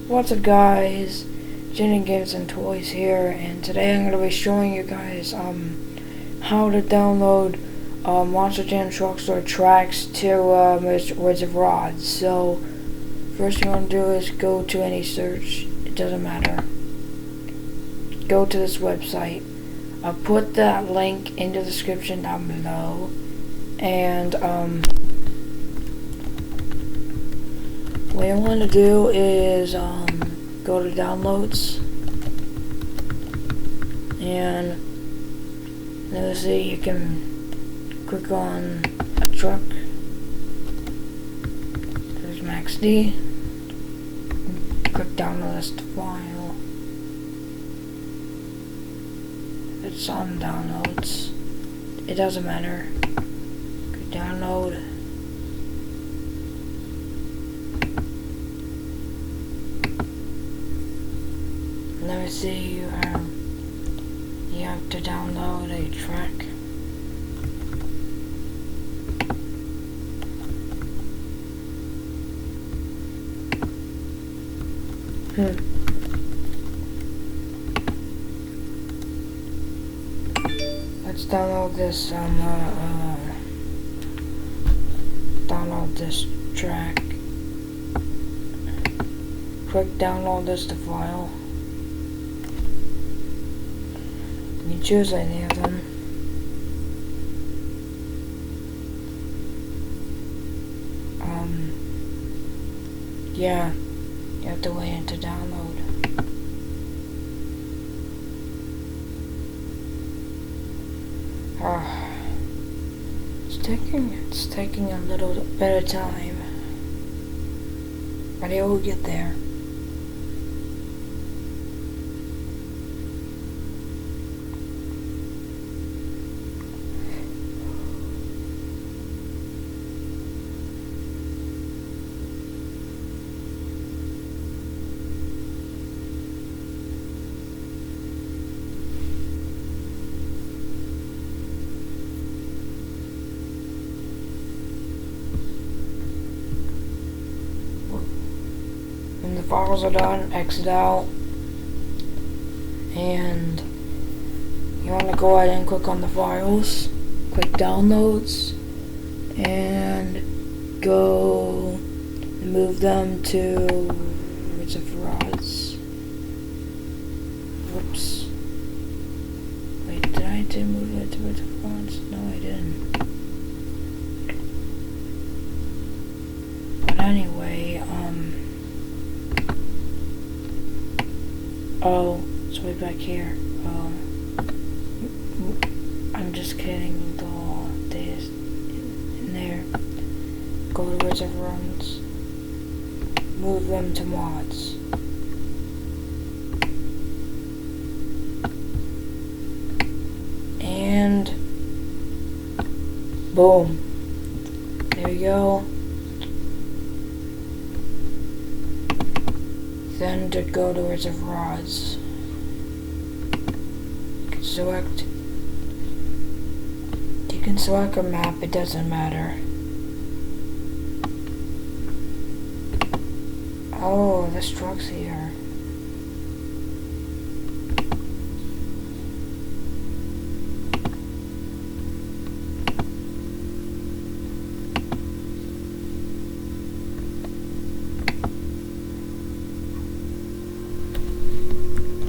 What's up guys, Jenny Games and Toys here, and today I'm going to be showing you guys how to download Monster Jam Truckstore tracks to Wizard of Rods. So first you want to do is go to any search, it doesn't matter, go to this website. I'll put that link in the description down below, and what you want to do is go to downloads, and let's see, you can click on a truck. There's Max D. Click download as the file. It's on downloads. It doesn't matter. Click download. Let me see, you have to download a track. Let's download this track. Click download this to file. You choose any of them. Yeah, you have to wait to download. It's taking a little bit of time, but it will get there. When the files are done, exit out, and you want to go ahead and click on the files, click downloads, and go and move them to Wizard of Rods. Whoops. Wait, did I move it to Wizard of Rods? No, I didn't. But anyway, oh, it's way back here. I'm just kidding. The data is in there. Go to Wizard of Rods. Move them to mods. And boom. There you go. Then to go to Wizard of Rods, you can select a map, it doesn't matter. Oh, this truck's here.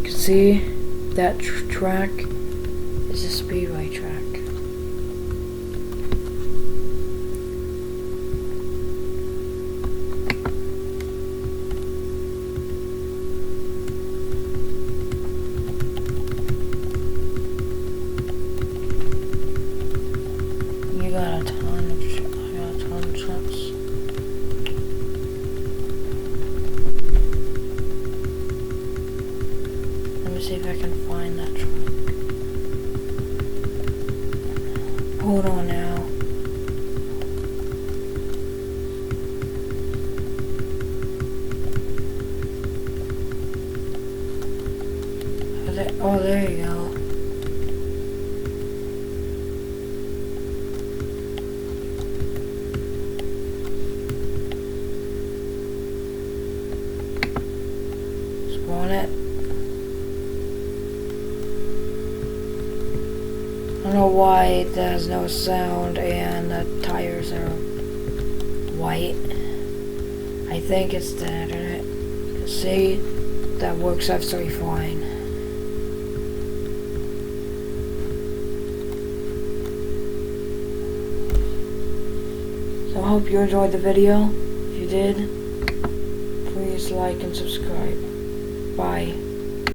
See, that track is a speedway track. You got a ton of trucks. Let me see if I can find that truck. Hold on now. Oh, there you go. on it. I don't know why there's no sound and the tires are white. I think it's the internet. See, that works absolutely fine. So I hope you enjoyed the video. If you did, please like and subscribe. Bye.